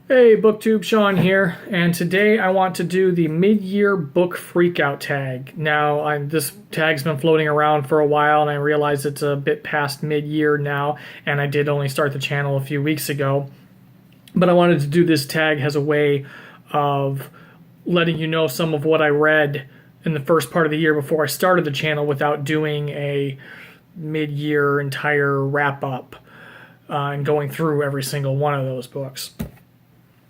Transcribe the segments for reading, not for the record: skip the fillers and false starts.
Hey, BookTube, Sean here, and today I want to do the Mid-Year Book Freakout Tag. Now, this tag's been floating around for a while, and I realize it's a bit past mid-year now, and I did only start the channel a few weeks ago. But I wanted to do this tag as a way of letting you know some of what I read in the first part of the year before I started the channel without doing a mid-year entire wrap-up and going through every single one of those books.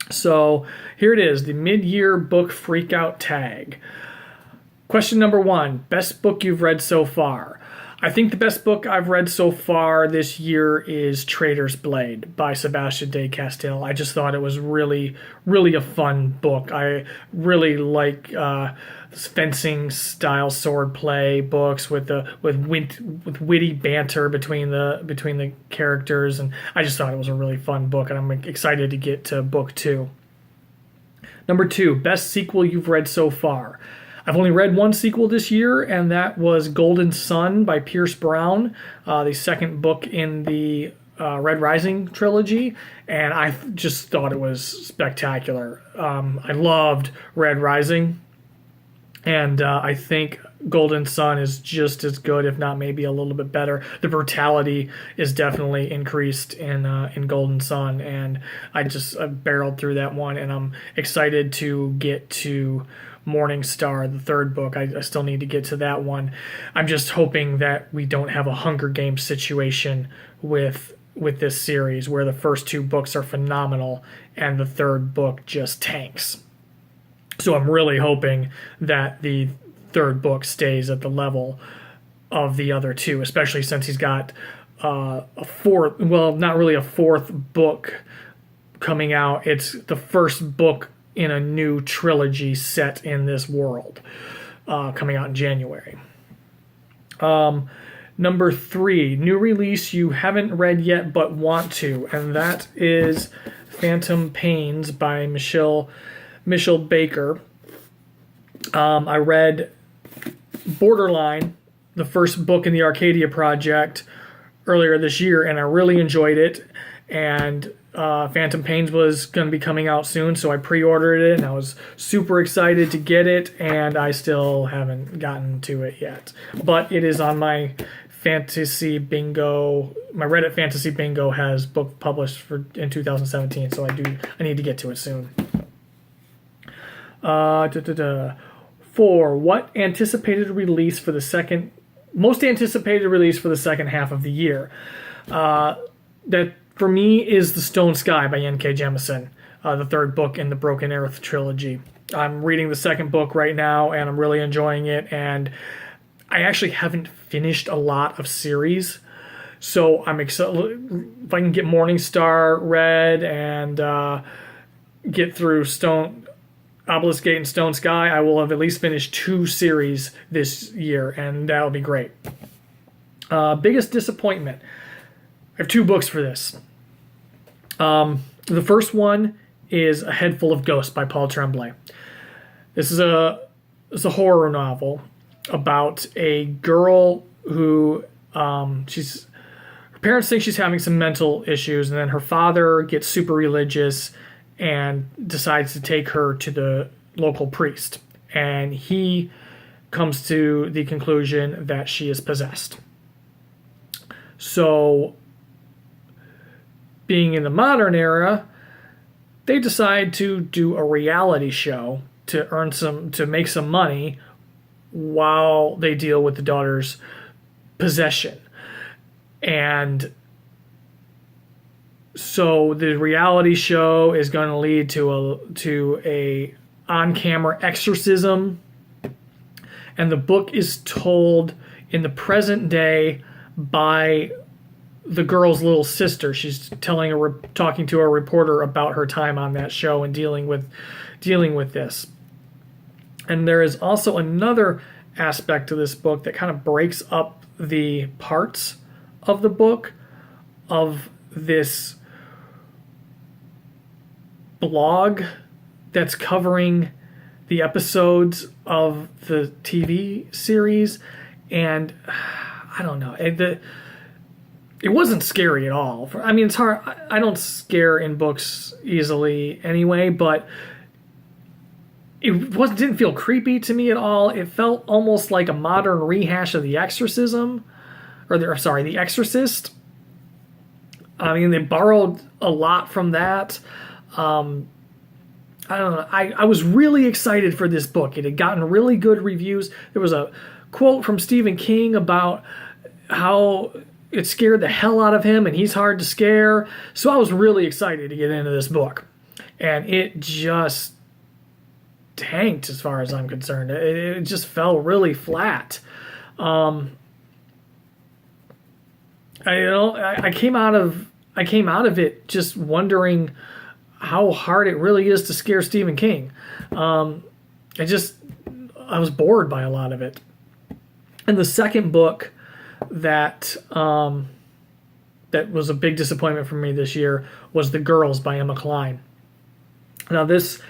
So here it is, the Mid-Year Book Freakout Tag. Question number 1, best book you've read so far. I think the best book I've read so far this year is Traitor's Blade by Sebastian de Castell. I just thought it was really a fun book. I really like fencing style swordplay books with witty banter between the characters, and I just thought it was a really fun book, and I'm excited to get to book 2. Number 2, best sequel you've read so far. I've only read one sequel this year, and that was Golden Sun by Pierce Brown, the second book in the Red Rising trilogy, and I just thought it was spectacular. I loved Red Rising, and I think Golden Sun is just as good, if not maybe a little bit better. The brutality is definitely increased in Golden Sun, and I barreled through that one, and I'm excited to get to Morning Star, the third book. I still need to get to that one. I'm just hoping that we don't have a Hunger Games situation with this series where the first 2 books are phenomenal and the third book just tanks. So I'm really hoping that the third book stays at the level of the other 2, especially since he's got a fourth, well, not really a fourth book coming out. It's the first book in a new trilogy set in this world, coming out in January. Number 3, new release you haven't read yet but want to, and that is Phantom Pains by Michelle Baker. I read Borderline, the first book in the Arcadia Project, earlier this year, and I really enjoyed it, and Phantom Pains was going to be coming out soon, so I pre-ordered it, and I was super excited to get it, and I still haven't gotten to it yet. But it is on my fantasy bingo. My Reddit fantasy bingo has book published in 2017, so I need to get to it soon. 4, what anticipated release for the most anticipated release for the second half of the year? That for me is The Stone Sky by N.K. Jemisin, the third book in the Broken Earth trilogy. I'm reading the second book right now, and I'm really enjoying it, and I actually haven't finished a lot of series, so I'm excited if I can get Morning Star read and get through Obelisk Gate and Stone Sky. I will have at least finished 2 series this year, and that'll be great. Biggest disappointment. I have 2 books for this. The first one is A Head Full of Ghosts by Paul Tremblay. This is a horror novel about a girl who her parents think she's having some mental issues, and then her father gets super religious and decides to take her to the local priest, and he comes to the conclusion that she is possessed. So, being in the modern era, they decide to do a reality show to make some money while they deal with the daughter's possession. And so the reality show is going to lead to a on-camera exorcism, and the book is told in the present day by the girl's little sister. She's talking to a reporter about her time on that show and dealing with this. And there is also another aspect to this book that kind of breaks up the parts of the book of this blog that's covering the episodes of the TV series, and I don't know. it wasn't scary at all. I mean, it's hard. I don't scare in books easily anyway, but didn't feel creepy to me at all. It felt almost like a modern rehash of The Exorcism, The Exorcist. I mean, they borrowed a lot from that. I don't know. I was really excited for this book. It had gotten really good reviews. There was a quote from Stephen King about how it scared the hell out of him and he's hard to scare. So I was really excited to get into this book. And it just tanked as far as I'm concerned. It just fell really flat. I came out of it just wondering how hard it really is to scare Stephen King. I was bored by a lot of it. And the second book that was a big disappointment for me this year was The Girls by Emma Cline. Now this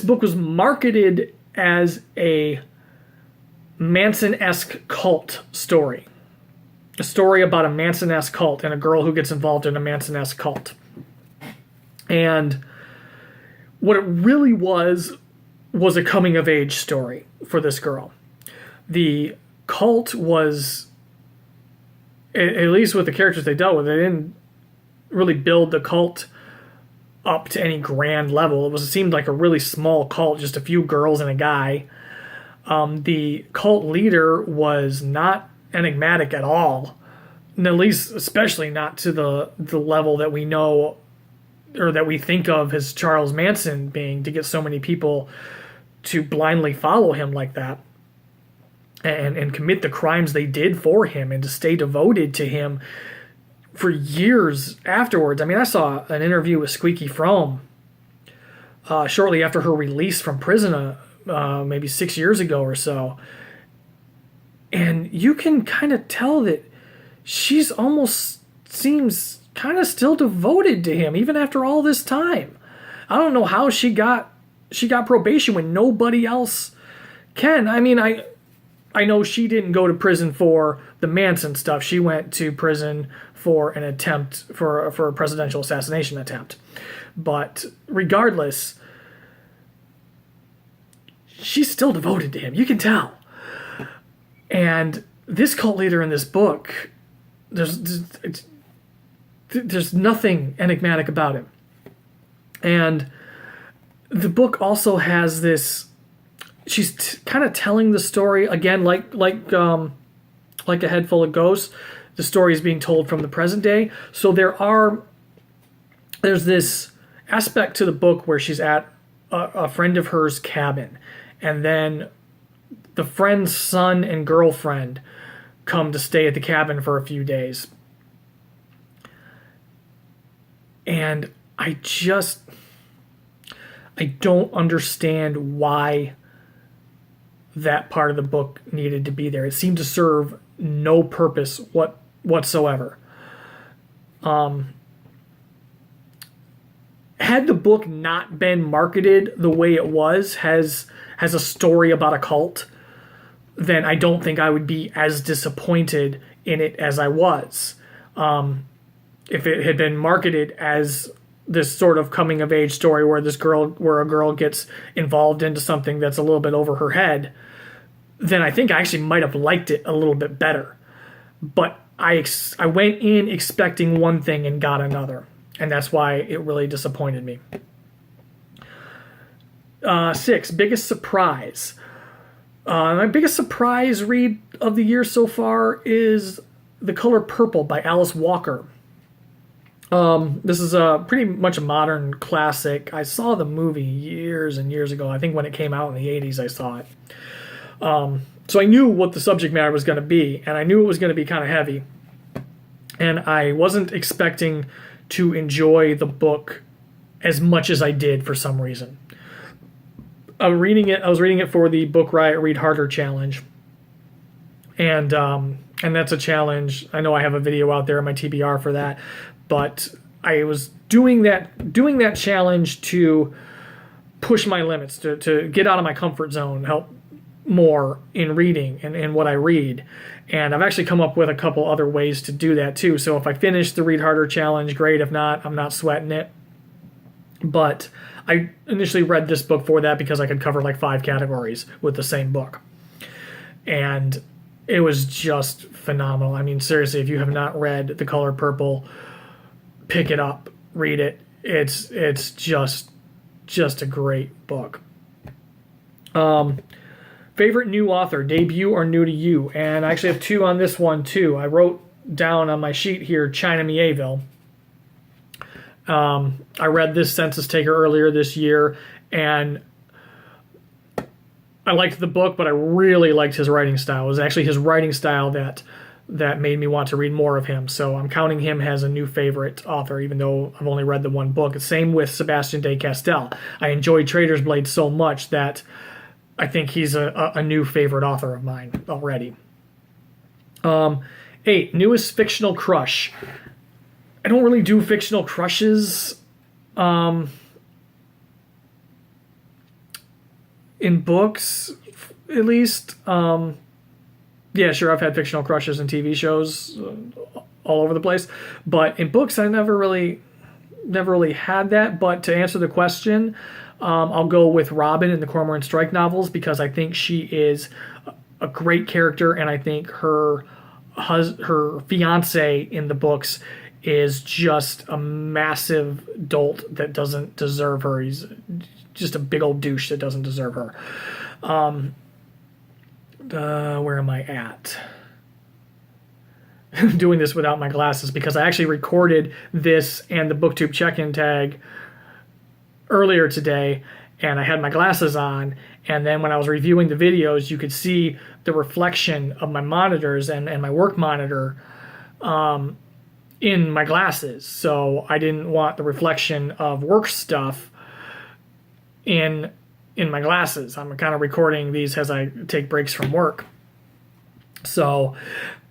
book was marketed as a Manson-esque cult story. A story about a Manson-esque cult and a girl who gets involved in a Manson-esque cult. And what it really was a coming-of-age story for this girl. The cult was, at least with the characters they dealt with, they didn't really build the cult up to any grand level. It seemed like a really small cult, just a few girls and a guy. The cult leader was not enigmatic at all, and at least especially not to the level that we know or that we think of as Charles Manson being, to get so many people to blindly follow him like that and commit the crimes they did for him and to stay devoted to him for years afterwards. I mean, I saw an interview with Squeaky Fromme shortly after her release from prison, maybe 6 years ago or so. And you can kind of tell that she's almost seems kind of still devoted to him even after all this time. I don't know how she got probation when nobody else can. I mean, I know she didn't go to prison for the Manson stuff. She went to prison for an attempt for a presidential assassination attempt. But regardless, she's still devoted to him. You can tell. And this cult leader in this book, there's nothing enigmatic about him. And the book also has this, she's kind of telling the story again, like A Head Full of Ghosts. The story is being told from the present day. So there's this aspect to the book where she's at a friend of hers' cabin, and then the friend's son and girlfriend come to stay at the cabin for a few days. And I don't understand why that part of the book needed to be there. It seemed to serve no purpose whatsoever. Had the book not been marketed the way it was, has a story about a cult, then I don't think I would be as disappointed in it as I was. If it had been marketed as this sort of coming of age story where a girl gets involved into something that's a little bit over her head, then I think I actually might have liked it a little bit better. But I went in expecting one thing and got another, and that's why it really disappointed me. 6, biggest surprise. My biggest surprise read of the year so far is The Color Purple by Alice Walker. This is pretty much a modern classic. I saw the movie years and years ago. I think when it came out in the 80s, I saw it. So I knew what the subject matter was going to be, and I knew it was going to be kind of heavy. And I wasn't expecting to enjoy the book as much as I did for some reason. I was reading it for the Book Riot Read Harder challenge. And that's a challenge. I know I have a video out there on my TBR for that. But I was doing that challenge to push my limits, to get out of my comfort zone, help more in reading and in what I read. And I've actually come up with a couple other ways to do that too. So if I finish the Read Harder challenge, great. If not, I'm not sweating it. But I initially read this book for that because I could cover like 5 categories with the same book. And it was just phenomenal. I mean, seriously, if you have not read The Color Purple, pick it up, read it. It's just a great book. Favorite new author, debut or new to you? And I actually have 2 on this one too. I wrote down on my sheet here China Mieville. I read this Census Taker earlier this year, and I liked the book, but I really liked his writing style. It was actually his writing style that made me want to read more of him. So I'm counting him as a new favorite author, even though I've only read the one book. Same with Sebastian de Castell. I enjoyed Trader's Blade so much that I think he's a new favorite author of mine already. 8, newest fictional crush. I don't really do fictional crushes in books, at least. Yeah, sure, I've had fictional crushes in TV shows all over the place. But in books, I never really had that. But to answer the question, I'll go with Robin in the Cormoran Strike novels because I think she is a great character, and I think her fiance in the books is just a massive dolt that doesn't deserve her. He's just a big old douche that doesn't deserve her. Where am I at? I'm doing this without my glasses because I actually recorded this and the BookTube check-in tag earlier today, and I had my glasses on, and then when I was reviewing the videos, you could see the reflection of my monitors and my work monitor in my glasses. So I didn't want the reflection of work stuff in my glasses. I'm kind of recording these as I take breaks from work. So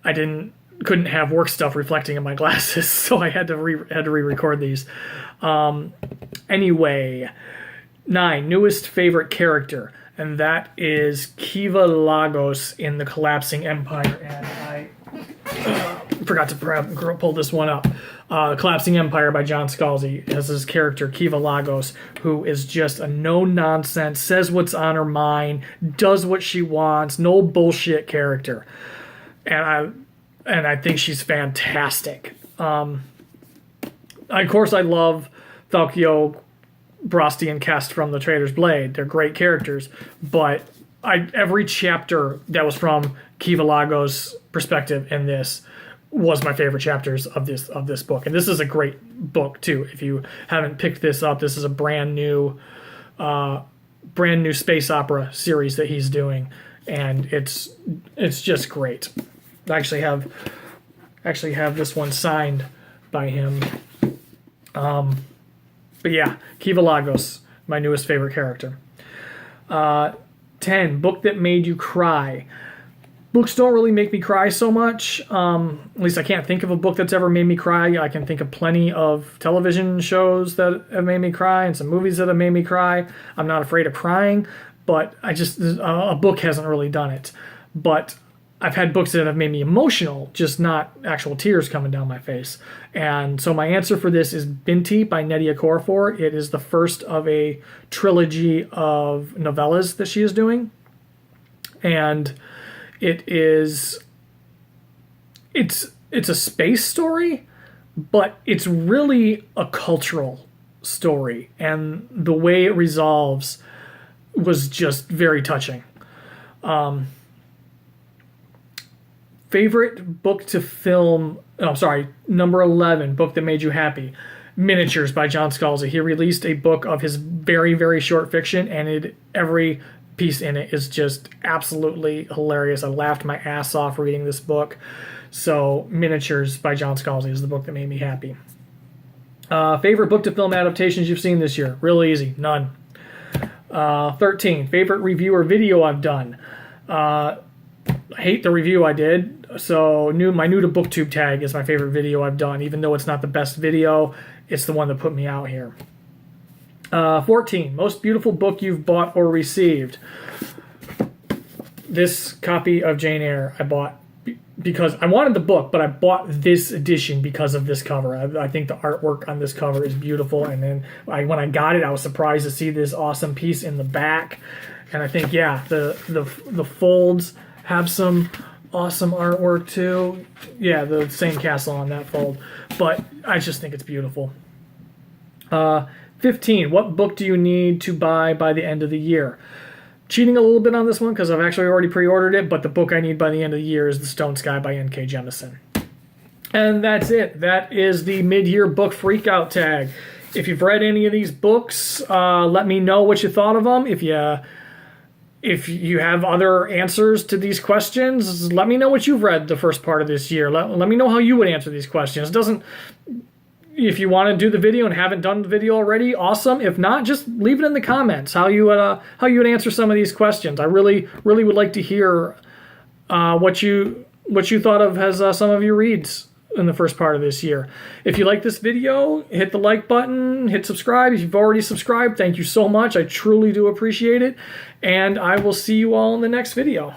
I couldn't have work stuff reflecting in my glasses, so I had to re-record these. Anyway, 9, newest favorite character, and that is Kiva Lagos in The Collapsing Empire, and I forgot to pull this one up. Collapsing Empire by John Scalzi has his character Kiva Lagos, who is just a no-nonsense, says what's on her mind, does what she wants, no bullshit character. And I think she's fantastic. Of course, I love Thalkio, Brosti, and Kest from The Trader's Blade. They're great characters, but every chapter that was from Kiva Lagos' perspective in this was my favorite chapters of this book. And this is a great book too. If you haven't picked this up, this is a brand new space opera series that he's doing, and it's just great. I actually have this one signed by him. But yeah, Kiva Lagos, my newest favorite character. 10, book that made you cry. Books don't really make me cry so much. At least I can't think of a book that's ever made me cry. I can think of plenty of television shows that have made me cry and some movies that have made me cry. I'm not afraid of crying, but a book hasn't really done it. But I've had books that have made me emotional, just not actual tears coming down my face. And so my answer for this is Binti by Nnedi Okorafor. It is the first of a trilogy of novellas that she is doing. And it's a space story, but it's really a cultural story. And the way it resolves was just very touching. Favorite book to film, number 11, book that made you happy. Miniatures by John Scalzi. He released a book of his very, very short fiction, and every piece in it is just absolutely hilarious. I laughed my ass off reading this book. So Miniatures by John Scalzi is the book that made me happy. Favorite book to film adaptations you've seen this year? Real easy, none. 13, favorite review or video I've done. I hate the review I did. So my new to BookTube tag is my favorite video I've done. Even though it's not the best video, it's the one that put me out here. 14, most beautiful book you've bought or received. this copy of Jane Eyre I bought because I wanted the book, but I bought this edition because of this cover. I think the artwork on this cover is beautiful, and then when I got it, I was surprised to see this awesome piece in the back. And I think, yeah, the folds have some awesome artwork too. Yeah, the same castle on that fold, but I just think it's beautiful. 15. What book do you need to buy by the end of the year? Cheating a little bit on this one because I've actually already pre-ordered it, but the book I need by the end of the year is The Stone Sky by N.K. Jemisin. And that's it. That is the mid-year book freakout tag. If you've read any of these books, let me know what you thought of them. If you have other answers to these questions, let me know what you've read the first part of this year. Let me know how you would answer these questions. If you want to do the video and haven't done the video already, awesome. If not, just leave it in the comments how you would answer some of these questions. I really would like to hear what you thought of as some of your reads in the first part of this year. If you like this video, hit the like button, hit subscribe. If you've already subscribed, thank you so much. I truly do appreciate it. And I will see you all in the next video.